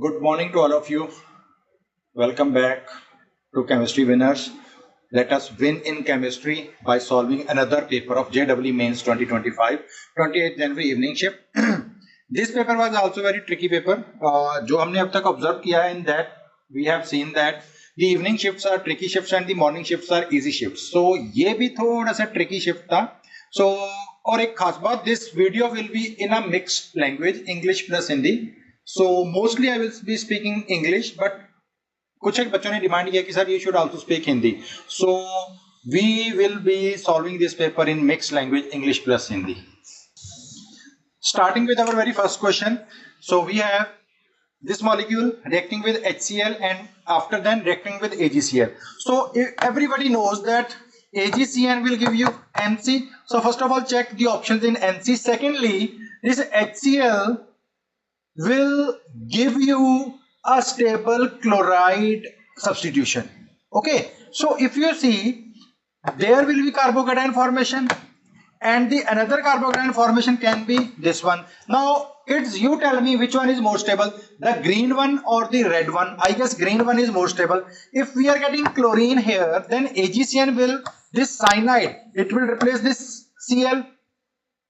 Good morning to all of you. Welcome back to Chemistry Winners. Let us win in chemistry by solving another paper of JEE Mains 2025, 28th January evening shift. This paper was also very tricky paper. जो हमने अब तक observe किया है, in that we have seen that the evening shifts are tricky shifts and the morning shifts are easy shifts. So ये भी थोड़ा सा tricky shift था. So और एक खास बात, this video will be in a mixed language, English plus Hindi. So mostly I will be speaking English, but कुछ एक बच्चों ने डिमांड किया कि sir you should also speak Hindi. So we will be solving this paper in mixed language, English plus Hindi. Starting with our very first question. So we have this molecule reacting with HCl and after then reacting with AgCl. So everybody knows that AgCN will give you NC. So first of all, check the options in NC. Secondly, this HCl will give you a stable chloride substitution. Okay, so if you see, there will be carbocation formation and the another carbocation formation can be this one. Now kids, you tell me which one is more stable, the green one or the red one. I guess green one is more stable. If we are getting chlorine here, then AgCN will, this cyanide, it will replace this Cl,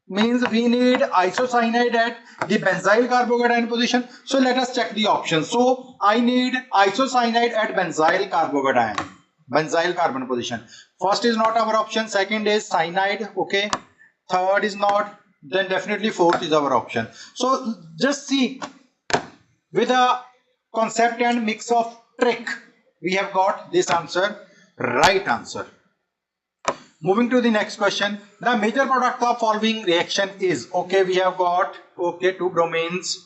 means we need isocyanide at the benzyl carbocation position. So let us check the options. So I need isocyanide at benzyl carbon position. First is not our option, second is cyanide, okay, third is not, then definitely fourth is our option. So just see, with a concept and mix of trick, we have got this answer, right answer. Moving to the next question, the major product of following reaction is, okay, we have got, okay, two bromines.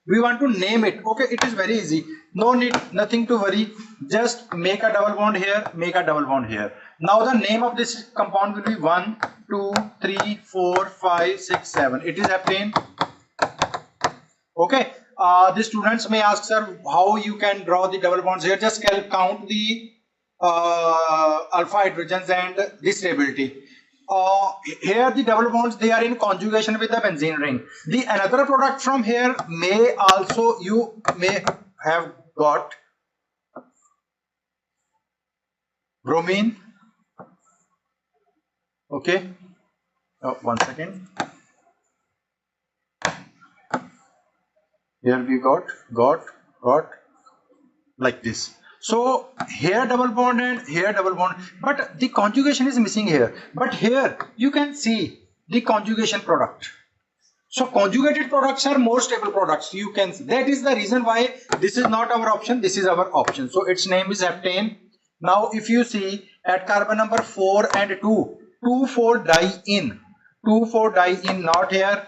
We want to name it. Okay, it is very easy. No need, nothing to worry. Just make a double bond here, make a double bond here. Now the name of this compound will be 1, 2, 3, 4, 5, 6, 7. It is heptane. Okay, the students may ask, sir, how you can draw the double bonds here? Just count the alpha hydrogens and the stability. Here the double bonds, they are in conjugation with the benzene ring. The another product from here may also, you may have got bromine. Okay, one second. Here we got like this. So here double bond and here double bond, but the conjugation is missing here. But here you can see the conjugation product. So conjugated products are more stable products. You can see. That is the reason why this is not our option, this is our option. So its name is heptane. Now if you see at carbon number 4 and 2, 2,4-diene, 2,4-diene, not here.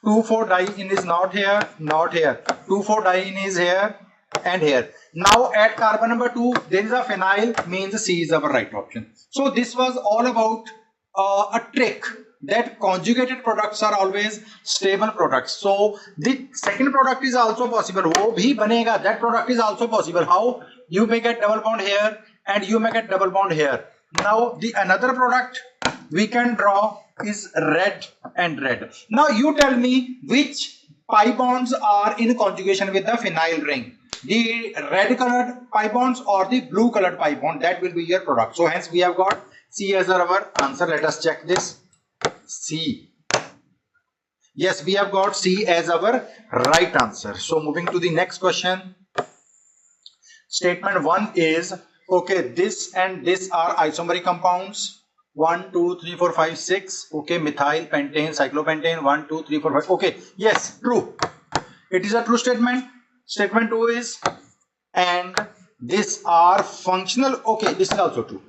2,4-diene is not here, not here. 2,4-diene is here and here. Now at carbon number 2, there is a phenyl, means C is our right option. So this was all about a trick that conjugated products are always stable products. So the second product is also possible. वो भी बनेगा, that product is also possible. How? You may get double bond here and you may get double bond here. Now the another product we can draw is red and red. Now you tell me which pi bonds are in conjugation with the phenyl ring, the red colored pi bonds or the blue colored pi bond. That will be your product. So hence we have got C as our answer. Let us check this. C. Yes, we have got C as our right answer. So moving to the next question. Statement 1 is, okay, this and this are isomeric compounds. 1, 2, 3, 4, 5, 6. Okay, methyl, pentane, cyclopentane. 1, 2, 3, 4, 5. Okay, yes, true. It is a true statement. Statement 2 is, and these are functional. Okay, this is also true.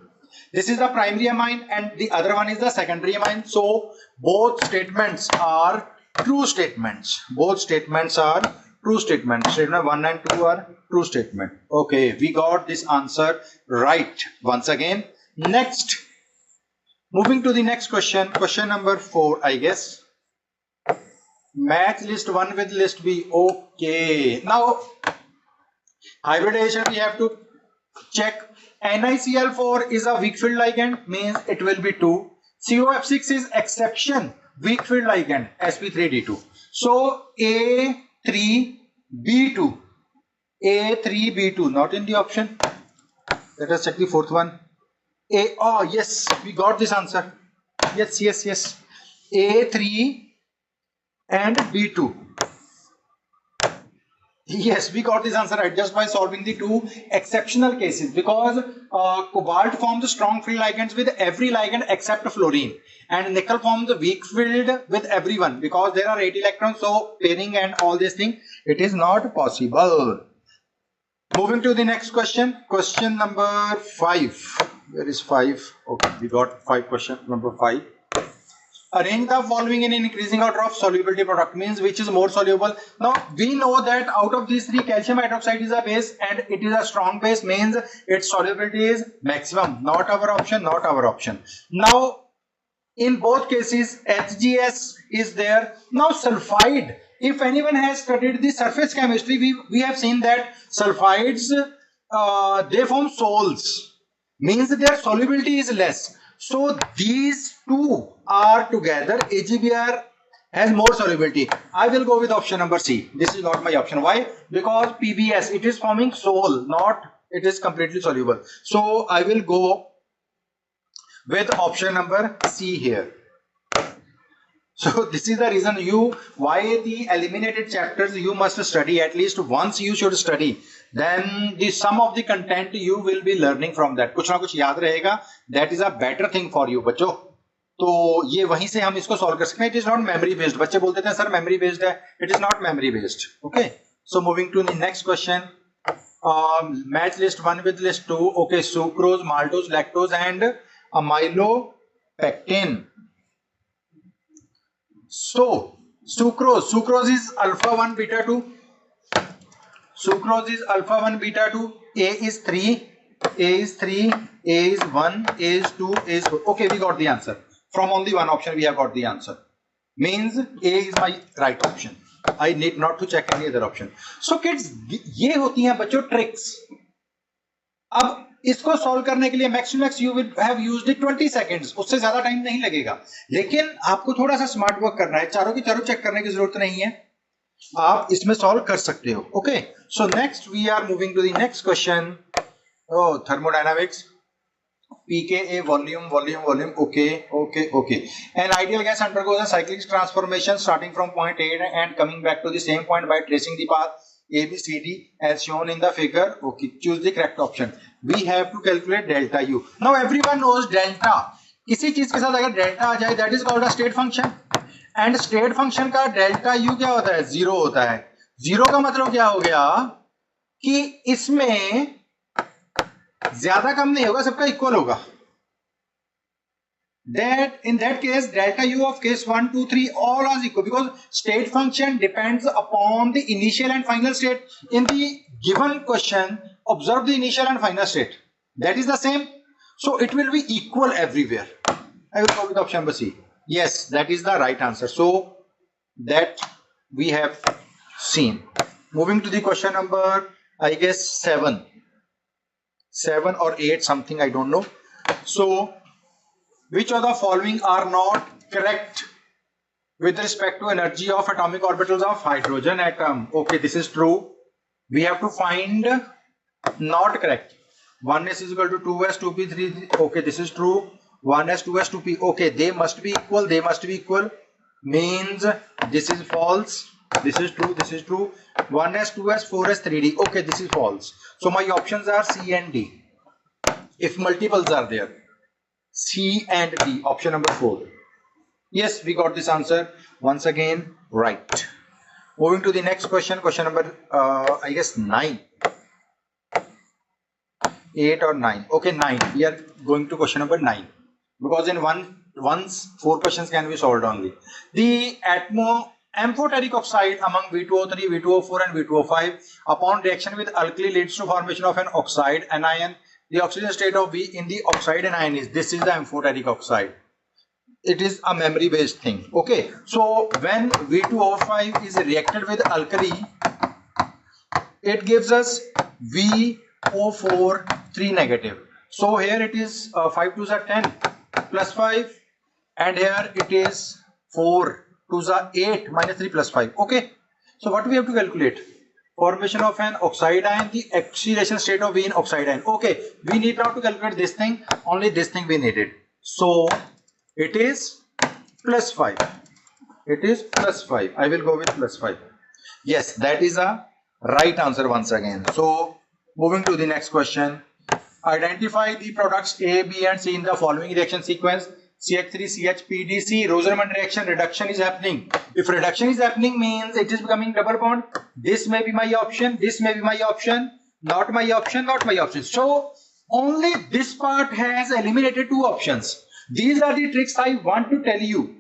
This is the primary amine and the other one is the secondary amine. So both statements are true statements. Both statements are true statements. Statement 1 and 2 are true statement. Okay, we got this answer right once again. Next. Moving to the next question, question number 4, I guess. Match list 1 with list B. Okay. Now, hybridization we have to check. NiCl4 is a weak field ligand, means it will be 2. COF6 is exception. weak filled ligand sp3d2. So A3B2, A3B2 not in the option. Let us check the fourth one. Oh yes, we got this answer. Yes, A3 and B2. Yes, we got this answer right just by solving the two exceptional cases, because cobalt forms strong field ligands with every ligand except fluorine, and nickel forms weak field with everyone because there are 8 electrons, so pairing and all these things, it is not possible. Moving to the next question, question number 5. Where is 5? Okay, we got 5, question number 5. Arrange the following in increasing order of solubility product, means which is more soluble. Now we know that out of these three, calcium hydroxide is a base and it is a strong base, means its solubility is maximum. Not our option, not our option. Now in both cases HGS is there. Now sulfide, if anyone has studied the surface chemistry, we have seen that sulfides they form sols, means their solubility is less. So these two are together, AgBr has more solubility. I will go with option number C. This is not my option. Why? Because PBS, it is forming sol, not it is completely soluble. So I will go with option number C here. So this is the reason why the eliminated chapters you must study at least once. You should study, then the sum of the content you will be learning from that. कुछ ना कुछ याद रहेगा. That is a better thing for you बच्चों. तो ये वहीं से हम इसको सॉल्व कर सकते हैं. It is not memory based. बच्चे बोलते थे सर memory based है. It is not memory based. Okay. So moving to the next question. Match list 1 with list 2. Okay, sucrose, maltose, lactose and amylopectin. So sucrose is alpha 1 beta 2. Sucrose is alpha 1 beta 2. A is 3, A is 1, A is 2, A is 4. Okay, we got the answer. From only one option we have got the answer. Means A is my right option. I need not to check any other option. So kids, ये होती हैं बच्चों tricks. अब इसको solve करने के लिए max you will have used it 20 seconds, उससे ज्यादा टाइम नहीं लगेगा. लेकिन आपको थोड़ा सा स्मार्ट वर्क करना है. चारों की चारों चेक करने की जरूरत नहीं है, आप इसमें सॉल्व कर सकते हो. Okay, so next we are moving to the next question. Thermodynamics, pKa volume. Okay. An ideal gas undergoes a cyclic transformation starting from point A and coming back to the same point by tracing the path ABCD as shown in the figure. Okay, choose the correct option. We have to calculate delta U. Now everyone knows delta. किसी चीज के साथ अगर delta आ जाए, that is called a state function. And state function का delta U क्या होता है? 0 होता है. 0 का मतलब क्या हो गया कि इसमें ज्यादा कम नहीं होगा, सबका इक्वल होगा. That in that case delta U of case 1, 2, 3 all are equal, because state function depends upon the initial and final state. In the given question, observe the initial and final state, that is the same, so it will be equal everywhere. I will go with option number C. Yes, that is the right answer. So that we have seen. Moving to the question number, I guess 7 or 8 something, I don't know. So which of the following are not correct with respect to energy of atomic orbitals of hydrogen atom? Okay, this is true. We have to find not correct. 1s is equal to 2s 2p 3. Okay, this is true. 1s 2s 2p. Okay, they must be equal. Means this is false. This is true. 1s 2s 4s 3d. Okay, this is false. So my options are C and D. If multiples are there, C and D, option number 4. Yes, we got this answer once again right. Moving to the next question, question number I guess 9, 8 or 9. Okay, 9. We are going to question number 9 because in once 4 questions can be solved only. The amphoteric oxide among V2O3, V2O4 and V2O5 upon reaction with alkali leads to formation of an oxide anion. The oxygen state of V in the oxide anion is, this is the amphoteric oxide. It is a memory based thing. Okay, so when V2O5 is reacted with alkali, it gives us VO4 3 negative. So here it is 5 2s are 10 plus 5, and here it is 4 2s are 8 minus 3 plus 5. Okay, so what we have to calculate? Formation of an oxide ion, the oxidation state of being oxide ion. Okay, we need now to calculate this thing, only this thing we needed. So it is plus 5. It is plus 5. I will go with plus 5. Yes, that is a right answer once again. So moving to the next question. Identify the products A, B and C in the following reaction sequence. CH3, CH, PDC, Rosenman reaction, reduction is happening. If reduction is happening means it is becoming double bond. This may be my option, this may be my option, not my option, not my option. So only this part has eliminated two options. These are the tricks I want to tell you.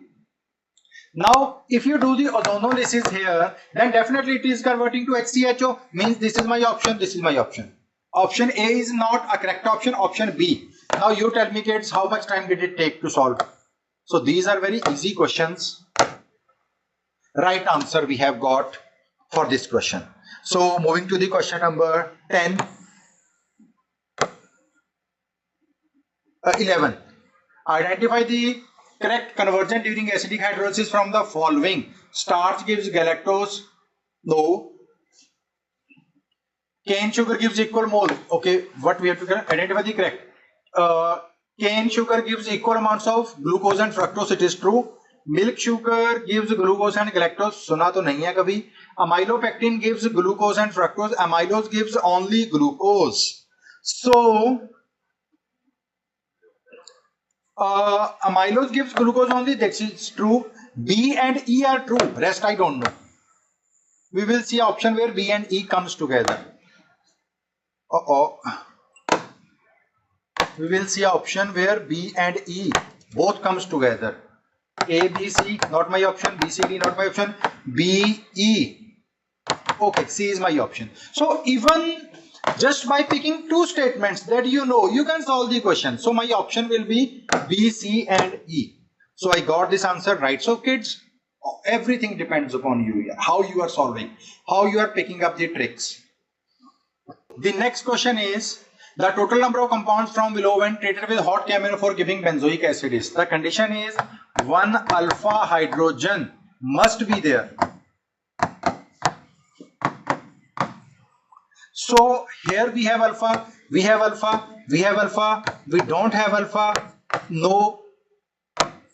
Now if you do the ozonolysis here, then definitely it is converting to HCHO, means this is my option, this is my option. Option A is not a correct option, option B. Now you tell me kids, how much time did it take to solve? So these are very easy questions. Right answer we have got for this question. So moving to the question number 11. Identify the correct conversion during acidic hydrolysis from the following. Starch gives galactose. No. Cane sugar gives equal mole. Okay, what we have to identify the correct. Cane sugar gives equal amounts of glucose and fructose. It is true. Milk sugar gives glucose and galactose. सुना तो नहीं है कभी. Amylopectin gives glucose and fructose. Amylose gives only glucose. So amylose gives glucose only. That is true. B and E are true. Rest I don't know. We will see option where B and E comes together. We will see option where B and E both comes together. A, B, C, not my option. B, C, D, not my option. B, E. Okay, C is my option. So even just by picking two statements that you know, you can solve the question. So my option will be B, C and E. So I got this answer right. So kids, everything depends upon you. How you are solving, how you are picking up the tricks. The next question is, the total number of compounds from below when treated with hot camera for giving benzoic acid is. The condition is 1 alpha hydrogen must be there. So here we have alpha, we have alpha, we have alpha, we don't have alpha, no.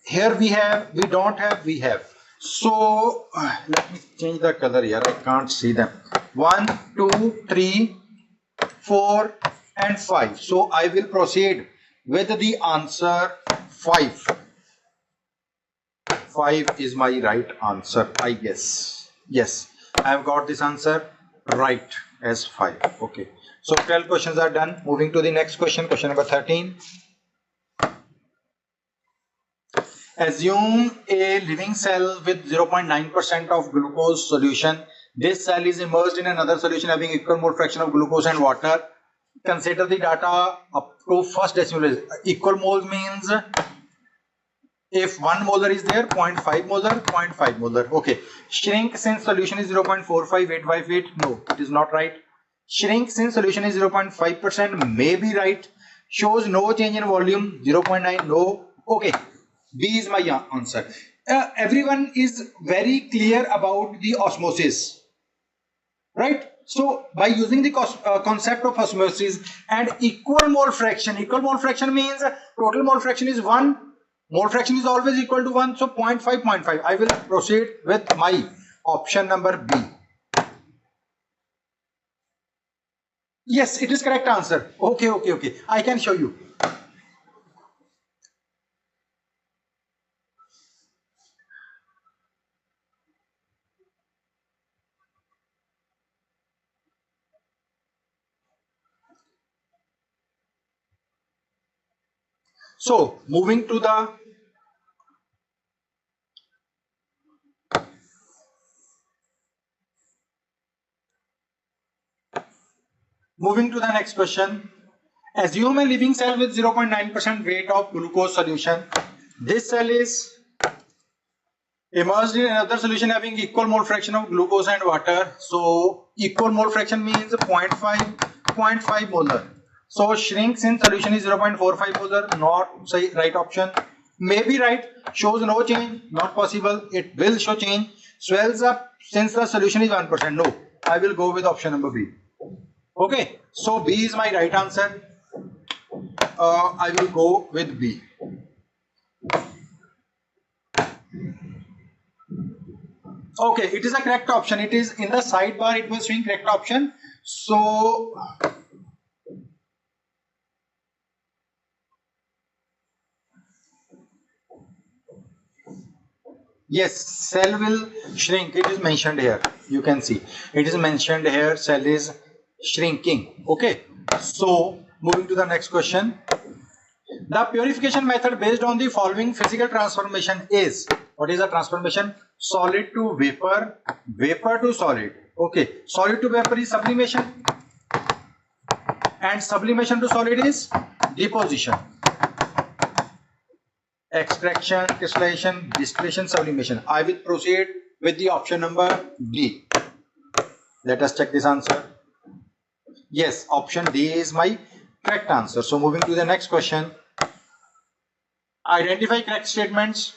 Here we have, we don't have, we have. So let me change the color here, I can't see them. 1, 2, 3, 4 and 5. So I will proceed with the answer 5. 5 is my right answer, I guess. Yes, I have got this answer right as 5. Okay, so 12 questions are done. Moving to the next question, question number 13. Assume a living cell with 0.9% of glucose solution. This cell is immersed in another solution having equal mole fraction of glucose and water. Consider the data up to first decimal. Equal moles means if 1 molar is there, 0.5 molar, 0.5 molar. Okay. Shrink since solution is 0.45858. No, it is not right. Shrink since solution is 0.5% may be right. Shows no change in volume, 0.9. No. Okay. B is my answer. Everyone is very clear about the osmosis, right? So by using the concept of osmosis and equal mole fraction means total mole fraction is 1. Mole fraction is always equal to 1. So 0.5, 0.5. I will proceed with my option number B. Yes, it is correct answer. Okay. I can show you. So moving to the next question. Assume a living cell with 0.9% weight of glucose solution. This cell is immersed in another solution having equal mole fraction of glucose and water. So equal mole fraction means 0.5 molar. So shrink since solution is 0.45 molar, not say right option. may be right, shows no change, not possible, it will show change, swells up since the solution is 1%. No, I will go with option number B. Okay, so B is my right answer. I will go with B. Okay, it is a correct option. It is in the sidebar, it was showing correct option. So yes, cell will shrink. It is mentioned here. You can see it is mentioned here. Cell is shrinking. Okay. So moving to the next question. The purification method based on the following physical transformation is. What is the transformation? Solid to vapor, vapor to solid. Okay. Solid to vapor is sublimation, and sublimation to solid is deposition. Extraction, crystallization, distillation, sublimation. I will proceed with the option number D. Let us check this answer. Yes, option D is my correct answer. So moving to the next question. Identify correct statements.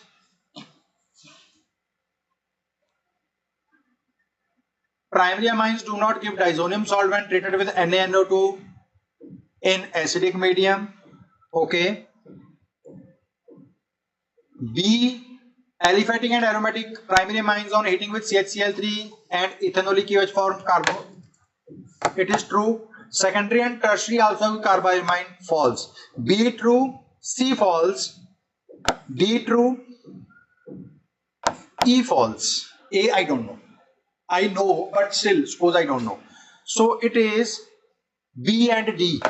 Primary amines do not give diazonium salt when treated with NaNO2 in acidic medium. Okay. B. Aliphatic and aromatic primary amines on heating with CHCl3 and ethanolic OH form carbo. It is true. Secondary and tertiary also carbamine. False. B true. C false. D true. E false. A I don't know. I know, but still, suppose I don't know. So it is B and D.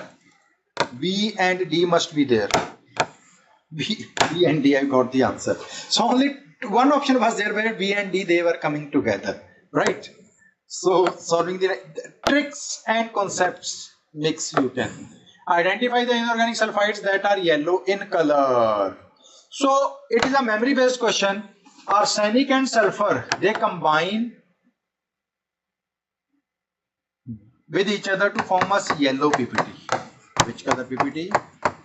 B and D must be there. B and D, I got the answer. So only one option was there where B and D, they were coming together, right? So solving the tricks and concepts mix you can. Identify the inorganic sulfides that are yellow in color. So it is a memory based question. Arsenic and sulfur, they combine with each other to form a yellow PPT. Which color PPT?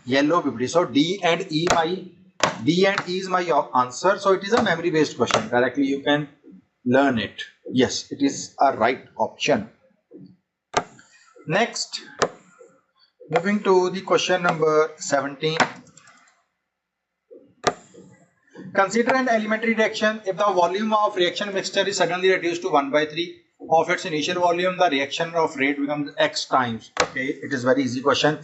Yellow PPT. So D and E is my answer. So it is a memory based question. Directly you can learn it. Yes, it is a right option. Next, moving to the question number 17. Consider an elementary reaction. If the volume of reaction mixture is suddenly reduced to 1/3 of its initial volume, the reaction of rate becomes x times. Okay, it is very easy question.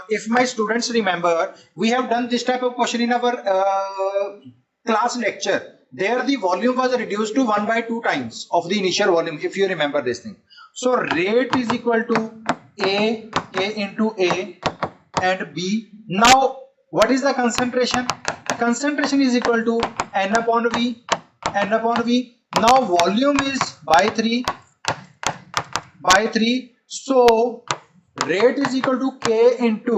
If my students remember, we have done this type of question in our class lecture. There the volume was reduced to 1/2 times of the initial volume, if you remember this thing. So rate is equal to A into A and B. Now what is the concentration? Concentration is equal to N upon V. Now volume is by 3. So rate is equal to K into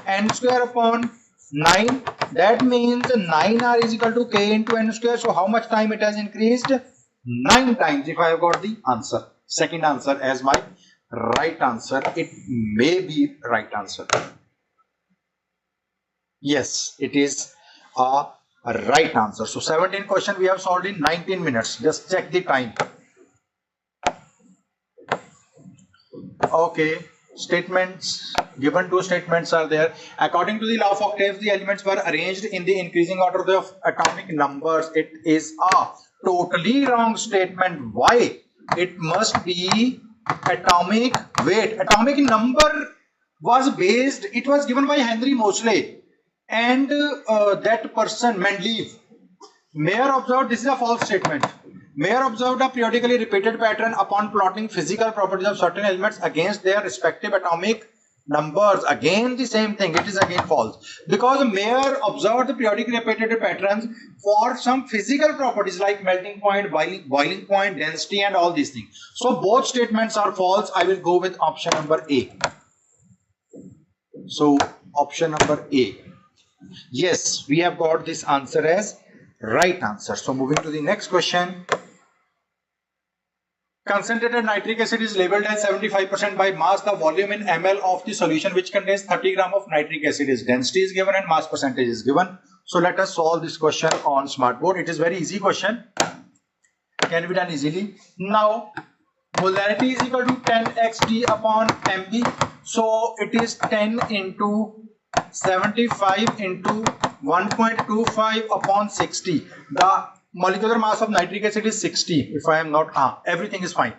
N square upon 9. That means 9R is equal to K into N square. So how much time it has increased? 9 times. If I have got the answer, second answer as my right answer. It may be right answer. Yes, it is a right answer. So 17 question we have solved in 19 minutes. Just check the time. Okay, statements given. Two statements are there. According to the law of octaves, the elements were arranged in the increasing order of atomic numbers. It is a totally wrong statement. Why? It must be atomic weight. Atomic number was based, it was given by Henry Moseley and that person Mendeleev. Mayer observed, this is a false statement. Mayer observed a periodically repeated pattern upon plotting physical properties of certain elements against their respective atomic numbers. Again the same thing, it is again false. Because Mayer observed the periodically repeated patterns for some physical properties like melting point, boiling point, density and all these things. So both statements are false. I will go with option number A. So option number A. Yes, we have got this answer as right answer. So moving to the next question. Concentrated nitric acid is labeled as 75% by mass. The volume in ml of the solution which contains 30 gram of nitric acid is. Density is given and mass percentage is given. So let us solve this question on smartboard. It is very easy question, can be done easily. Now molarity is equal to 10xd upon mb, so it is 10 into 75 into 1.25 upon 60. The molecular mass of nitric acid is 60. If I am not, everything is fine.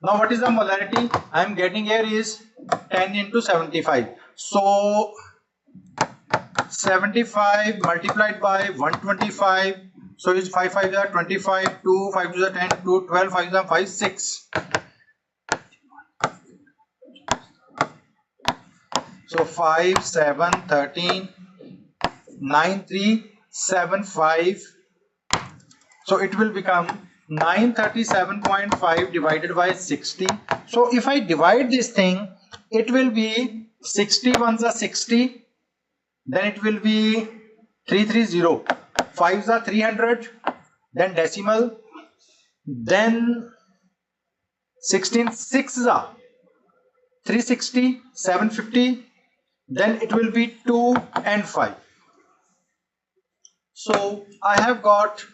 Now what is the molarity I am getting here is 10 into 75. So 75 multiplied by 125. So it's 5 5 are 25, 2 5 2 are 10, 2 12, 5 are 5 6. So 5 7 13 9 3 7 5. So it will become 937.5 divided by 60. So if I divide this thing, it will be 60 ones are 60, then it will be 330, 5s are 300, then decimal, then 16 6s are 360, 750, then it will be 2 and 5. So I have got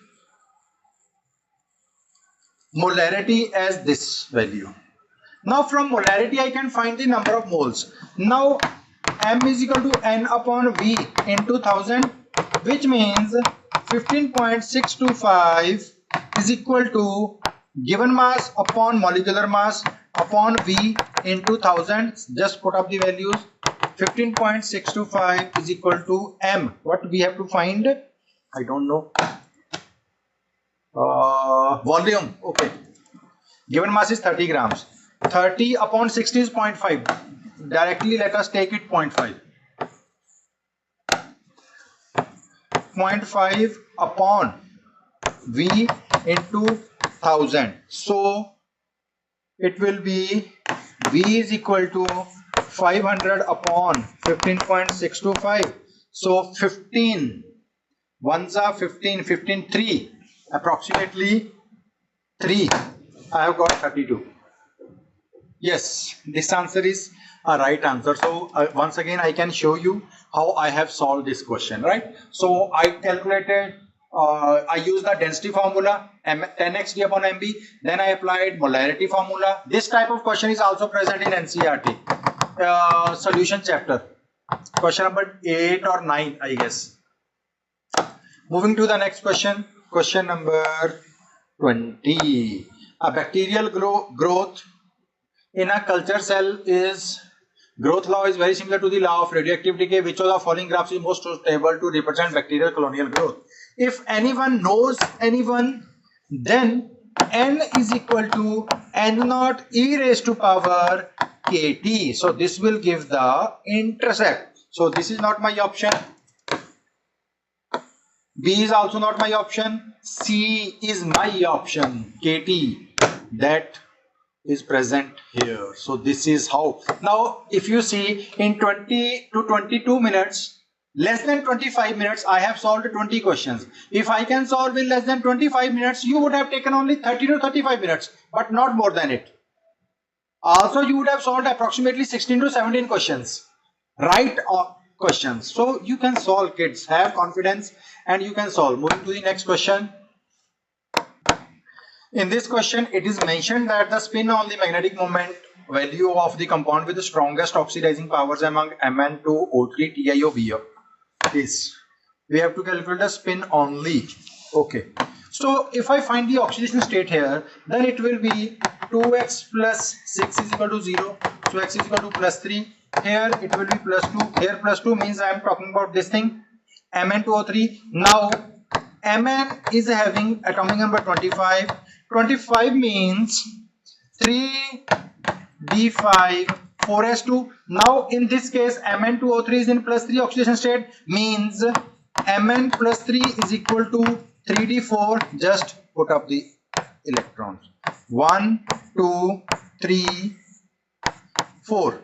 molarity as this value. Now from molarity I can find the number of moles. Now m is equal to n upon v into 1000, which means 15.625 is equal to given mass upon molecular mass upon v into 1000. Just put up the values. 15.625 is equal to m. What we have to find? I don't know. Volume. Okay. Given mass is 30 grams. 30 upon 60 is 0.5. Directly let us take it 0.5. 0.5 upon V into 1000. So it will be V is equal to 500 upon 15.625. So 15 ones are 15, 15 3, approximately 3. I have got 32. Yes, this answer is a right answer. So once again I can show you how I have solved this question, right? So I calculated, I used the density formula 10xd upon mb, then I applied molarity formula. This type of question is also present in NCERT solution chapter, question number 8 or 9 I guess. Moving to the next question, question number 20. A bacterial growth in a culture cell is, growth law is very similar to the law of radioactive decay. Which of the following graphs is most stable to represent bacterial colonial growth? If anyone knows anyone, then n is equal to n naught e raised to power kt. So this will give the intercept. So this is not my option. B is also not my option. C is my option. KT, that is present here. So this is how. Now if you see, in 20 to 22 minutes, less than 25 minutes, I have solved 20 questions. If I can solve in less than 25 minutes, you would have taken only 30 to 35 minutes, but not more than it. Also you would have solved approximately 16 to 17 questions, right? Questions. So you can solve, kids, have confidence and you can solve. Moving to the next question. In this question it is mentioned that the spin on the magnetic moment value of the compound with the strongest oxidizing powers among Mn2O3 TiOBO is, we have to calculate the spin only. Okay, so if I find the oxidation state here, then it will be 2x plus 6 is equal to 0. So x is equal to plus 3. Here it will be plus 2. Here plus 2 means I am talking about this thing, Mn2O3. Now Mn is having atomic number 25. 25 means 3d5 4s2. Now in this case Mn2O3 is in plus 3 oxidation state, means Mn plus 3 is equal to 3d4. Just put up the electrons. 1 2 3 4.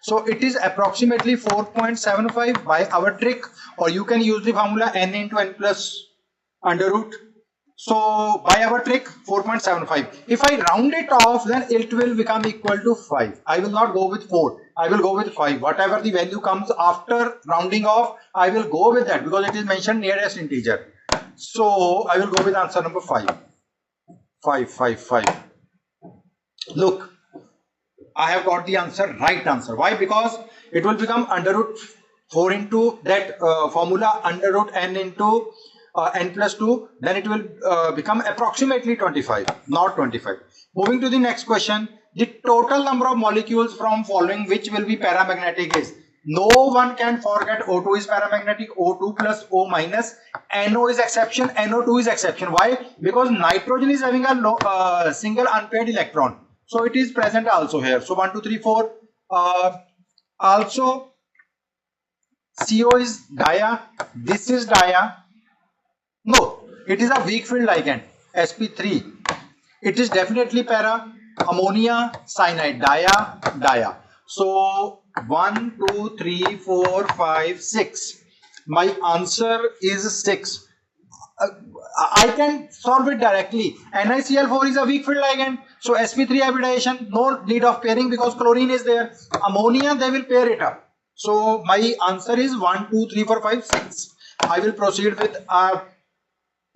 So it is approximately 4.75 by our trick, or you can use the formula n into n plus under root. So by our trick 4.75. If I round it off, then it will become equal to 5. I will not go with 4. I will go with 5. Whatever the value comes after rounding off, I will go with that because it is mentioned nearest integer. So I will go with answer number 5. 5. Look, I have got the answer, right answer. Why? Because it will become under root 4 into that formula under root n into n plus 2, then it will become approximately 25, not 25. Moving to the next question, the total number of molecules from following which will be paramagnetic is, no one can forget O2 is paramagnetic, O2 plus O minus, NO is exception, NO2 is exception. Why? Because nitrogen is having a single unpaired electron. So it is present also here. So 1, 2, 3, 4. Also CO is dia. This is dia. No, it is a weak field ligand. sp3. It is definitely para. Ammonia cyanide. Dia. So 1, 2, 3, 4, 5, 6. My answer is 6. I can solve it directly. NiCl4 is a weak field ligand. So sp3 hybridization, no need of pairing because chlorine is there. Ammonia, they will pair it up. So my answer is 1, 2, 3, 4, 5, 6. I will proceed with a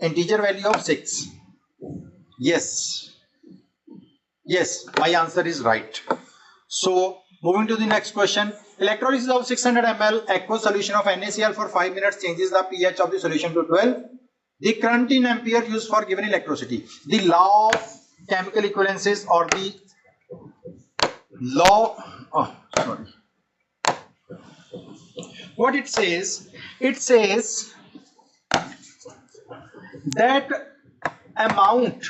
integer value of 6. Yes, my answer is right. So moving to the next question. Electrolysis of 600 ml aqueous solution of NaCl for 5 minutes changes the pH of the solution to 12. The current in ampere used for given electricity. The law of chemical equivalences or the law, what it says that amount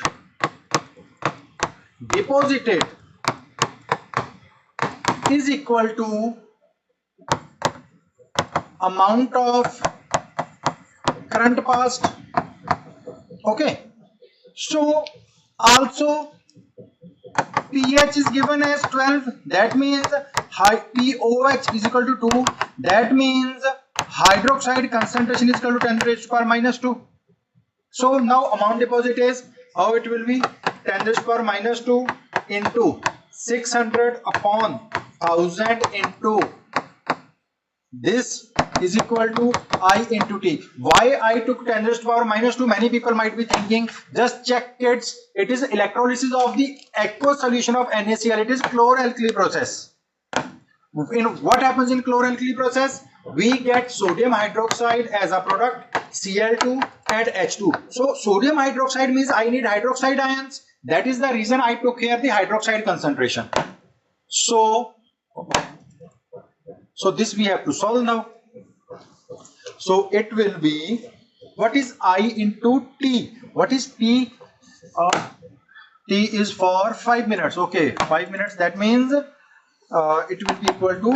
deposited is equal to amount of current passed. Okay, so also pH is given as 12, that means POH is equal to 2, that means hydroxide concentration is equal to 10 raised to power minus 2. So now amount deposit is, how it will be, 10 raised to power minus 2 into 600 upon 1000 into this is equal to I into T. Why I took 10 raised to power minus 2? Many people might be thinking, just check kids, it is electrolysis of the aqueous solution of NaCl. It is chloralkali process. What happens in chloralkali process? We get sodium hydroxide as a product, Cl2 and H2. So sodium hydroxide means I need hydroxide ions. That is the reason I took here the hydroxide concentration. So this we have to solve now. So it will be, what is I into T? What is T? T is for 5 minutes. Okay, 5 minutes. That means it will be equal to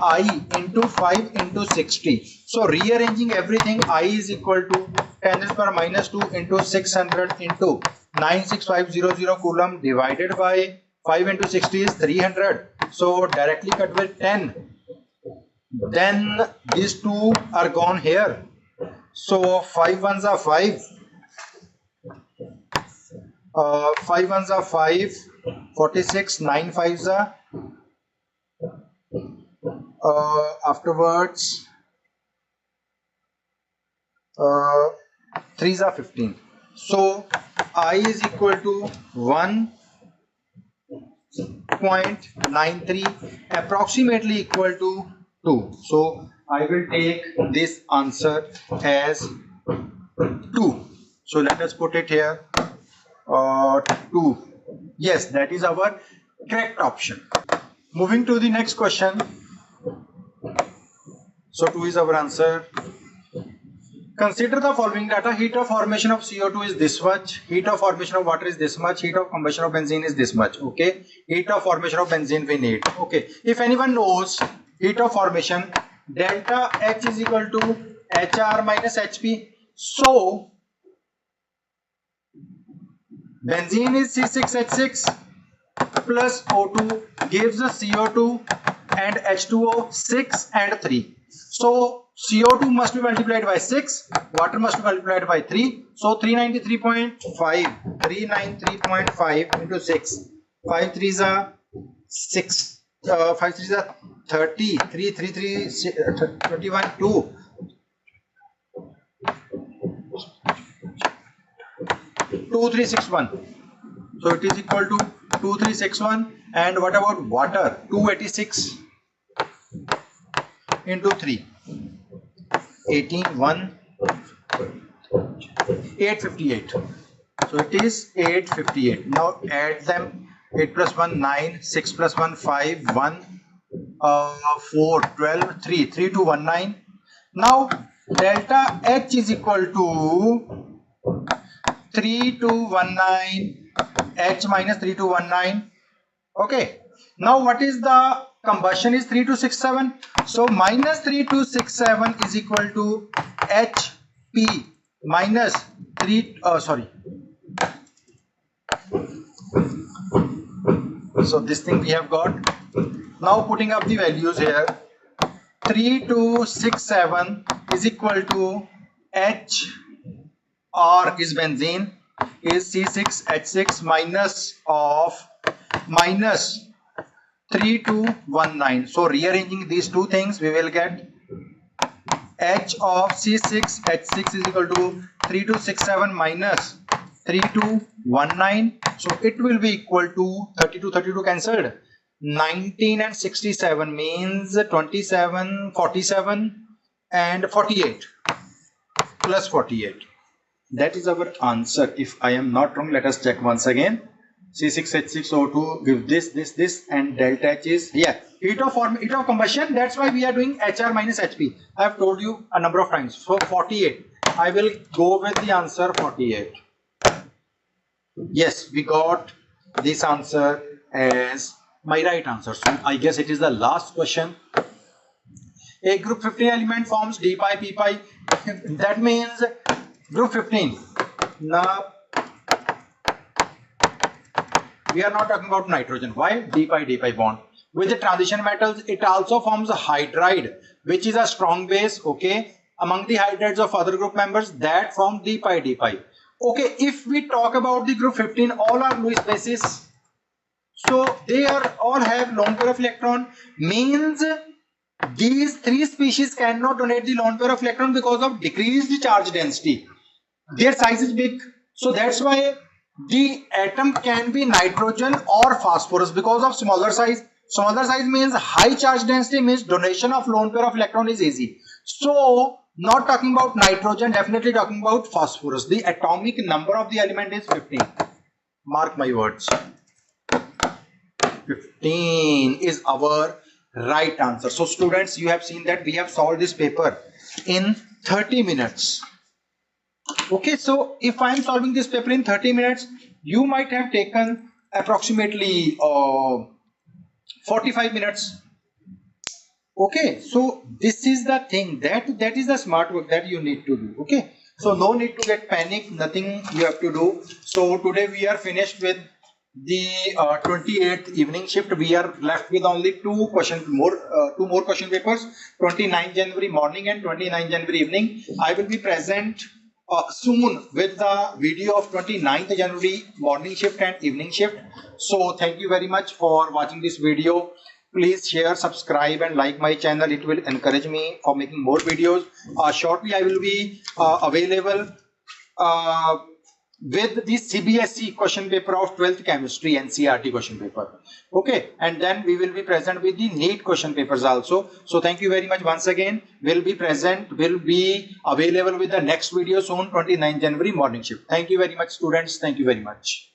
I into 5 into 60. So rearranging everything, I is equal to 10 raised to power minus 2 into 600 into 96500 coulomb divided by 5 into 60 is 300. So directly cut with 10. Then these two are gone here. So 5 ones are 5. 5 ones are 5. 46. 9 5s are. Afterwards 3s are 15. So I is equal to 1.93 approximately equal to 2. So I will take this answer as 2. So let us put it here. 2. Yes, that is our correct option. Moving to the next question. So 2 is our answer. Consider the following data. Heat of formation of CO2 is this much. Heat of formation of water is this much. Heat of combustion of benzene is this much. Okay. Heat of formation of benzene we need. Okay. If anyone knows heat of formation, delta H is equal to HR minus HP. So benzene is C6H6 plus O2 gives the CO2 and H2O 6 and 3. So CO2 must be multiplied by 6, water must be multiplied by 3. So 393.5 into 6. 5 3s are 6. 5 3s are 30. 3 3 3 21 2. 2361. So it is equal to 2361. And what about water? 286 into 3. 18 1 858. So it is 858. Now add them. 8 plus 1 9, 6 plus 1 5, 1 4 12 3 3219. Now delta H is equal to 3219 H minus 3219. Okay. Now what is the combustion is 3267. So minus 3267 is equal to HP minus 3 sorry. So this thing we have got. Now putting up the values here. 3267 is equal to H R is benzene is C6H6 minus of minus 3219. So rearranging these two things, we will get H of C6H6 is equal to 3267 minus 3219. So it will be equal to 32 cancelled. 19 and 67 means 27, 47 and 48 plus 48. That is our answer. If I am not wrong, let us check once again. C6H6O2 give this and delta H is heat of combustion. That's why we are doing HR minus HP. I have told you a number of times. So 48. I will go with the answer 48. Yes, we got this answer as my right answer. So I guess it is the last question. A group 15 element forms d pi p pi. That means group 15. Now we are not talking about nitrogen. Why? D pi bond. With the transition metals, it also forms a hydride, which is a strong base. Okay, among the hydrides of other group members that form d pi. Okay, if we talk about the group 15, all are Lewis bases. So they are all have lone pair of electron. Means these three species cannot donate the lone pair of electron because of decreased charge density. Their size is big. So that's why the atom can be nitrogen or phosphorus because of smaller size. Smaller size means high charge density, means donation of lone pair of electron is easy. So not talking about nitrogen, definitely talking about phosphorus. The atomic number of the element is 15. Mark my words. 15 is our right answer. So students, you have seen that we have solved this paper in 30 minutes. Okay, so if I am solving this paper in 30 minutes, you might have taken approximately 45 minutes. Okay, so this is the thing that is the smart work that you need to do. Okay, so no need to get panic, nothing you have to do. So today we are finished with the 28th evening shift. We are left with only two more question papers, 29 January morning and 29 January evening. I will be present soon with the video of 29th January morning shift and evening shift. So thank you very much for watching this video. Please share, subscribe and like my channel. It will encourage me for making more videos. Shortly I will be available with the CBSE question paper of 12th chemistry NCERT question paper. Okay, and then we will be present with the NEET question papers also. So thank you very much once again. Will be available with the next video soon, 29 January morning shift. Thank you very much students. Thank you very much.